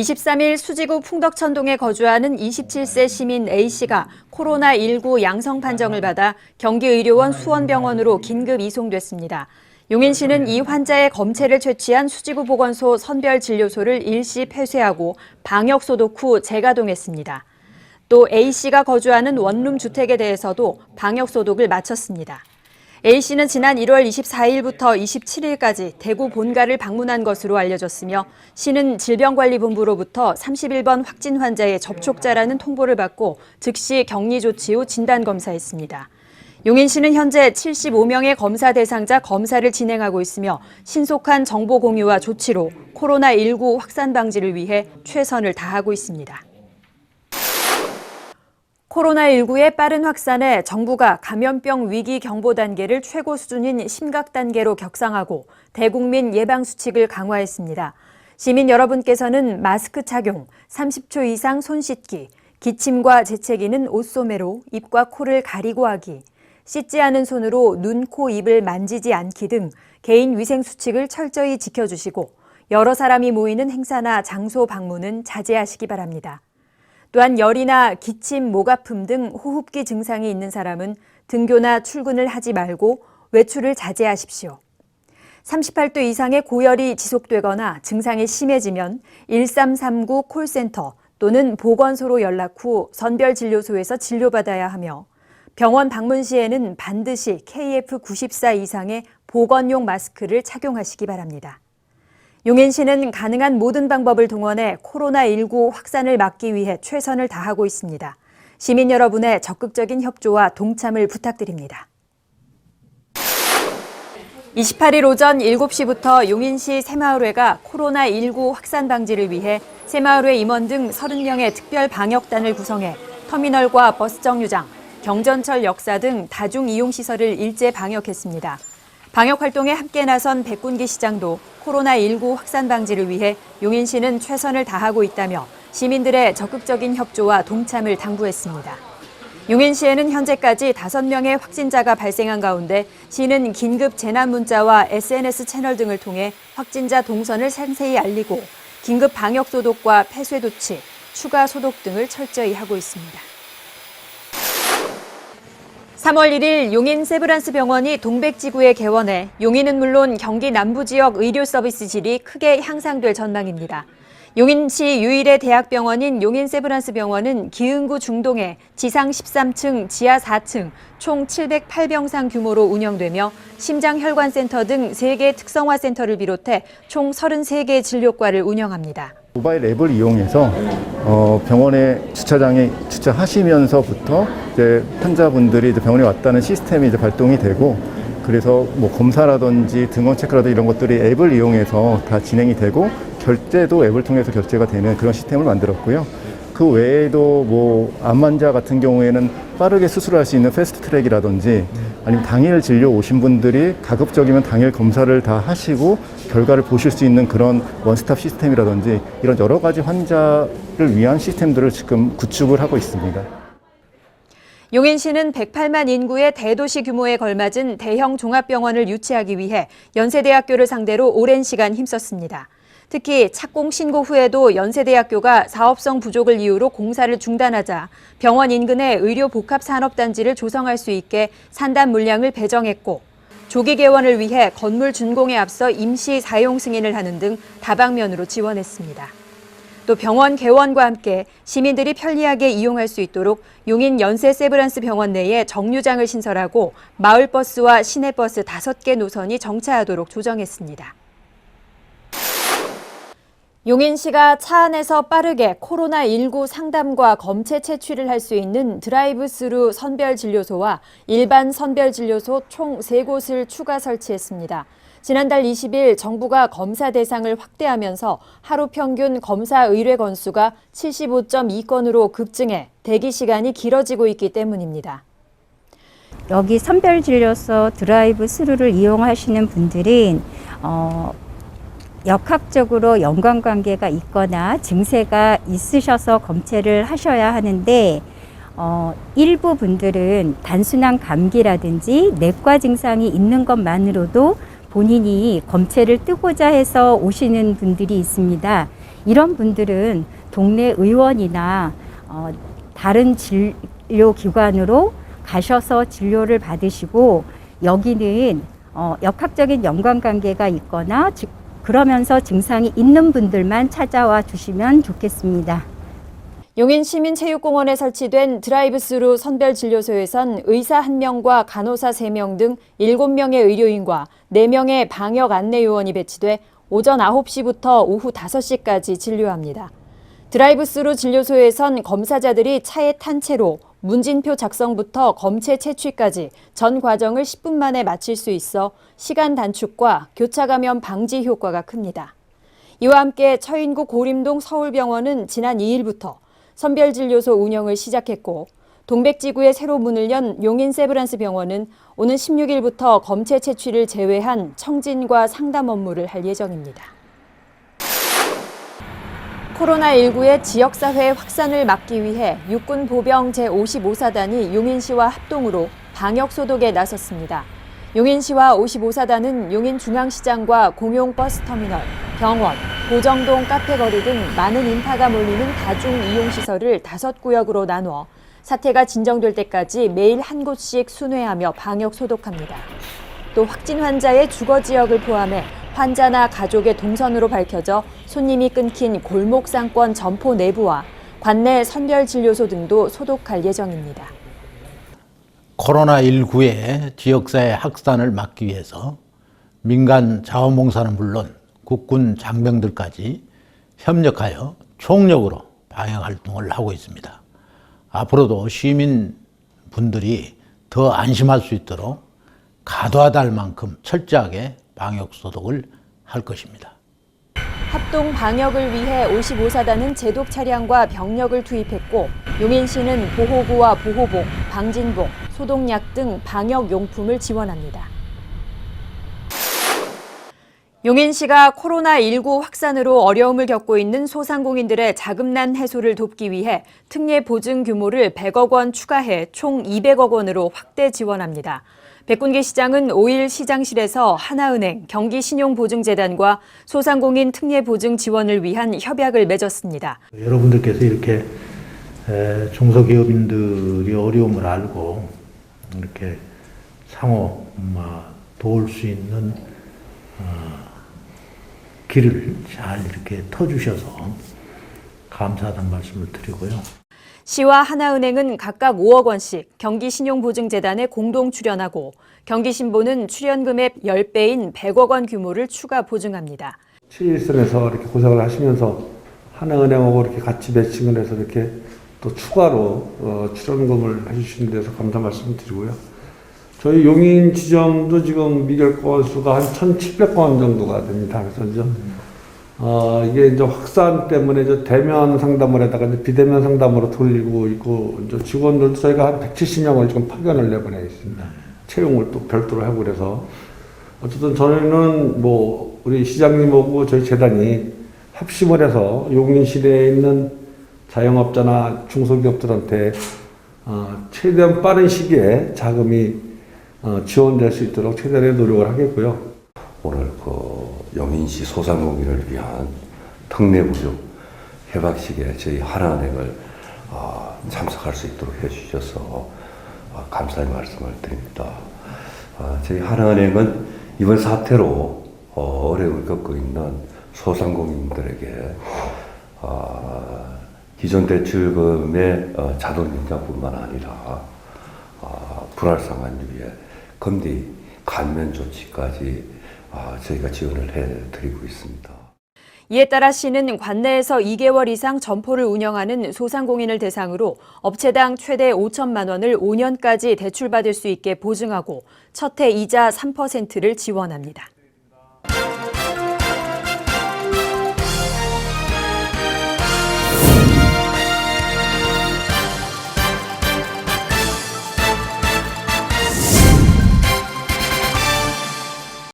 23일 수지구 풍덕천동에 거주하는 27세 시민 A씨가 코로나19 양성 판정을 받아 경기의료원 수원병원으로 긴급 이송됐습니다. 용인시는 이 환자의 검체를 채취한 수지구 보건소 선별진료소를 일시 폐쇄하고 방역소독 후 재가동했습니다. 또 A씨가 거주하는 원룸 주택에 대해서도 방역소독을 마쳤습니다. A씨는 지난 1월 24일부터 27일까지 대구 본가를 방문한 것으로 알려졌으며 시는 질병관리본부로부터 31번 확진 환자의 접촉자라는 통보를 받고 즉시 격리 조치 후 진단검사했습니다. 용인시는 현재 75명의 검사 대상자 검사를 진행하고 있으며 신속한 정보 공유와 조치로 코로나19 확산 방지를 위해 최선을 다하고 있습니다. 코로나19의 빠른 확산에 정부가 감염병 위기 경보 단계를 최고 수준인 심각 단계로 격상하고 대국민 예방 수칙을 강화했습니다. 시민 여러분께서는 마스크 착용, 30초 이상 손 씻기, 기침과 재채기는 옷소매로 입과 코를 가리고 하기, 씻지 않은 손으로 눈, 코, 입을 만지지 않기 등 개인 위생 수칙을 철저히 지켜주시고 여러 사람이 모이는 행사나 장소 방문은 자제하시기 바랍니다. 또한 열이나 기침, 목 아픔 등 호흡기 증상이 있는 사람은 등교나 출근을 하지 말고 외출을 자제하십시오. 38도 이상의 고열이 지속되거나 증상이 심해지면 1339 콜센터 또는 보건소로 연락 후 선별진료소에서 진료받아야 하며 병원 방문 시에는 반드시 KF94 이상의 보건용 마스크를 착용하시기 바랍니다. 용인시는 가능한 모든 방법을 동원해 코로나19 확산을 막기 위해 최선을 다하고 있습니다. 시민 여러분의 적극적인 협조와 동참을 부탁드립니다. 28일 오전 7시부터 용인시 새마을회가 코로나19 확산 방지를 위해 새마을회 임원 등 30명의 특별 방역단을 구성해 터미널과 버스 정류장, 경전철 역사 등 다중이용시설을 일제 방역했습니다. 방역 활동에 함께 나선 백군기 시장도 코로나19 확산 방지를 위해 용인시는 최선을 다하고 있다며 시민들의 적극적인 협조와 동참을 당부했습니다. 용인시에는 현재까지 5명의 확진자가 발생한 가운데 시는 긴급 재난 문자와 SNS 채널 등을 통해 확진자 동선을 상세히 알리고 긴급 방역 소독과 폐쇄 조치, 추가 소독 등을 철저히 하고 있습니다. 3월 1일 용인 세브란스 병원이 동백지구에 개원해 용인은 물론 경기 남부 지역 의료 서비스 질이 크게 향상될 전망입니다. 용인시 유일의 대학병원인 용인 세브란스 병원은 기흥구 중동에 지상 13층, 지하 4층, 총 708병상 규모로 운영되며 심장혈관센터 등 3개 특성화 센터를 비롯해 총 33개 진료과를 운영합니다. 모바일 앱을 이용해서 병원의 주차장에 주차하시면서부터 이제 환자분들이 이제 병원에 왔다는 시스템이 이제 발동이 되고, 그래서 뭐 검사라든지 등원 체크라든지 이런 것들이 앱을 이용해서 다 진행이 되고 결제도 앱을 통해서 결제가 되는 그런 시스템을 만들었고요. 그 외에도 뭐 암 환자 같은 경우에는 빠르게 수술할 수 있는 패스트트랙이라든지 아니면 당일 진료 오신 분들이 가급적이면 당일 검사를 다 하시고 결과를 보실 수 있는 그런 원스톱 시스템이라든지 이런 여러 가지 환자를 위한 시스템들을 지금 구축을 하고 있습니다. 용인시는 108만 인구의 대도시 규모에 걸맞은 대형 종합병원을 유치하기 위해 연세대학교를 상대로 오랜 시간 힘썼습니다. 특히 착공 신고 후에도 연세대학교가 사업성 부족을 이유로 공사를 중단하자 병원 인근에 의료복합산업단지를 조성할 수 있게 산단 물량을 배정했고, 조기 개원을 위해 건물 준공에 앞서 임시 사용 승인을 하는 등 다방면으로 지원했습니다. 또 병원 개원과 함께 시민들이 편리하게 이용할 수 있도록 용인 연세 세브란스 병원 내에 정류장을 신설하고 마을버스와 시내버스 5개 노선이 정차하도록 조정했습니다. 용인시가 차 안에서 빠르게 코로나19 상담과 검체 채취를 할 수 있는 드라이브 스루 선별진료소와 일반 선별진료소 총 3곳을 추가 설치했습니다. 지난달 20일 정부가 검사 대상을 확대하면서 하루 평균 검사 의뢰 건수가 75.2건으로 급증해 대기 시간이 길어지고 있기 때문입니다. 여기 선별진료소 드라이브 스루를 이용하시는 분들은 역학적으로 연관관계가 있거나 증세가 있으셔서 검체를 하셔야 하는데 일부 분들은 단순한 감기라든지 내과 증상이 있는 것만으로도 본인이 검체를 뜨고자 해서 오시는 분들이 있습니다. 이런 분들은 동네 의원이나 다른 진료기관으로 가셔서 진료를 받으시고, 여기는 역학적인 연관관계가 있거나 그러면서 증상이 있는 분들만 찾아와 주시면 좋겠습니다. 용인시민체육공원에 설치된 드라이브스루 선별진료소에선 의사 1명과 간호사 3명 등 7명의 의료인과 4명의 방역 안내요원이 배치돼 오전 9시부터 오후 5시까지 진료합니다. 드라이브스루 진료소에선 검사자들이 차에 탄 채로 문진표 작성부터 검체 채취까지 전 과정을 10분 만에 마칠 수 있어 시간 단축과 교차 감염 방지 효과가 큽니다. 이와 함께 처인구 고림동 서울병원은 지난 2일부터 선별진료소 운영을 시작했고, 동백지구에 새로 문을 연 용인세브란스 병원은 오는 16일부터 검체 채취를 제외한 청진과 상담 업무를 할 예정입니다. 코로나19의 지역사회 확산을 막기 위해 육군 보병 제55사단이 용인시와 합동으로 방역소독에 나섰습니다. 용인시와 55사단은 용인중앙시장과 공용버스터미널, 병원, 고정동 카페거리 등 많은 인파가 몰리는 다중이용시설을 5구역으로 나누어 사태가 진정될 때까지 매일 한 곳씩 순회하며 방역소독합니다. 또 확진 환자의 주거지역을 포함해 환자나 가족의 동선으로 밝혀져 손님이 끊긴 골목상권 점포 내부와 관내 선별진료소 등도 소독할 예정입니다. 코로나19의 지역사회 확산을 막기 위해서 민간 자원봉사는 물론 국군 장병들까지 협력하여 총력으로 방역활동을 하고 있습니다. 앞으로도 시민분들이 더 안심할 수 있도록 가도하다 할 만큼 철저하게 방역소독을 할 것입니다. 합동 방역을 위해 55사단은 제독 차량과 병력을 투입했고, 용인시는 보호구와 보호복, 방진복, 소독약 등 방역용품을 지원합니다. 용인시가 코로나19 확산으로 어려움을 겪고 있는 소상공인들의 자금난 해소를 돕기 위해 특례 보증 규모를 100억 원 추가해 총 200억 원으로 확대 지원합니다. 백군기 시장은 5일 시장실에서 하나은행, 경기신용보증재단과 소상공인 특례 보증 지원을 위한 협약을 맺었습니다. 여러분들께서 이렇게 중소기업인들이 어려움을 알고 이렇게 상호 도울 수 있는 길을 잘 이렇게 터주셔서 감사하다는 말씀을 드리고요. 시와 하나은행은 각각 5억 원씩 경기신용보증재단에 공동 출연하고, 경기신보는 출연금액 10배인 100억 원 규모를 추가 보증합니다. 7일선에서 이렇게 고생을 하시면서 하나은행하고 이렇게 같이 매칭을 해서 이렇게 또 추가로 출연금을 해주시는 데서 감사 말씀을 드리고요. 저희 용인 지점도 지금 미결 건수가 한 1,700건 정도가 됩니다. 그래서 이제 이게 이제 확산 때문에 이제 대면 상담을 하다가 이제 비대면 상담으로 돌리고 있고, 이제 직원들도 저희가 한 170명을 지금 파견을 내보내 있습니다. 채용을 또 별도로 하고 그래서 어쨌든 저희는 우리 시장님하고 저희 재단이 합심을 해서 용인 시내에 있는 자영업자나 중소기업들한테 최대한 빠른 시기에 자금이 지원될 수 있도록 최대한의 노력을 하겠고요. 오늘 용인시 소상공인을 위한 특례보증 해박식에 저희 하나은행을 참석할 수 있도록 해주셔서 감사의 말씀을 드립니다. 저희 하나은행은 이번 사태로 어려움을 겪고 있는 소상공인들에게 기존 대출금의 자동 인가뿐만 아니라 불활성화 유예, 금리 감면 조치까지 저희가 지원을 해드리고 있습니다. 이에 따라 시는 관내에서 2개월 이상 점포를 운영하는 소상공인을 대상으로 업체당 최대 5천만 원을 5년까지 대출받을 수 있게 보증하고 첫 해 이자 3%를 지원합니다.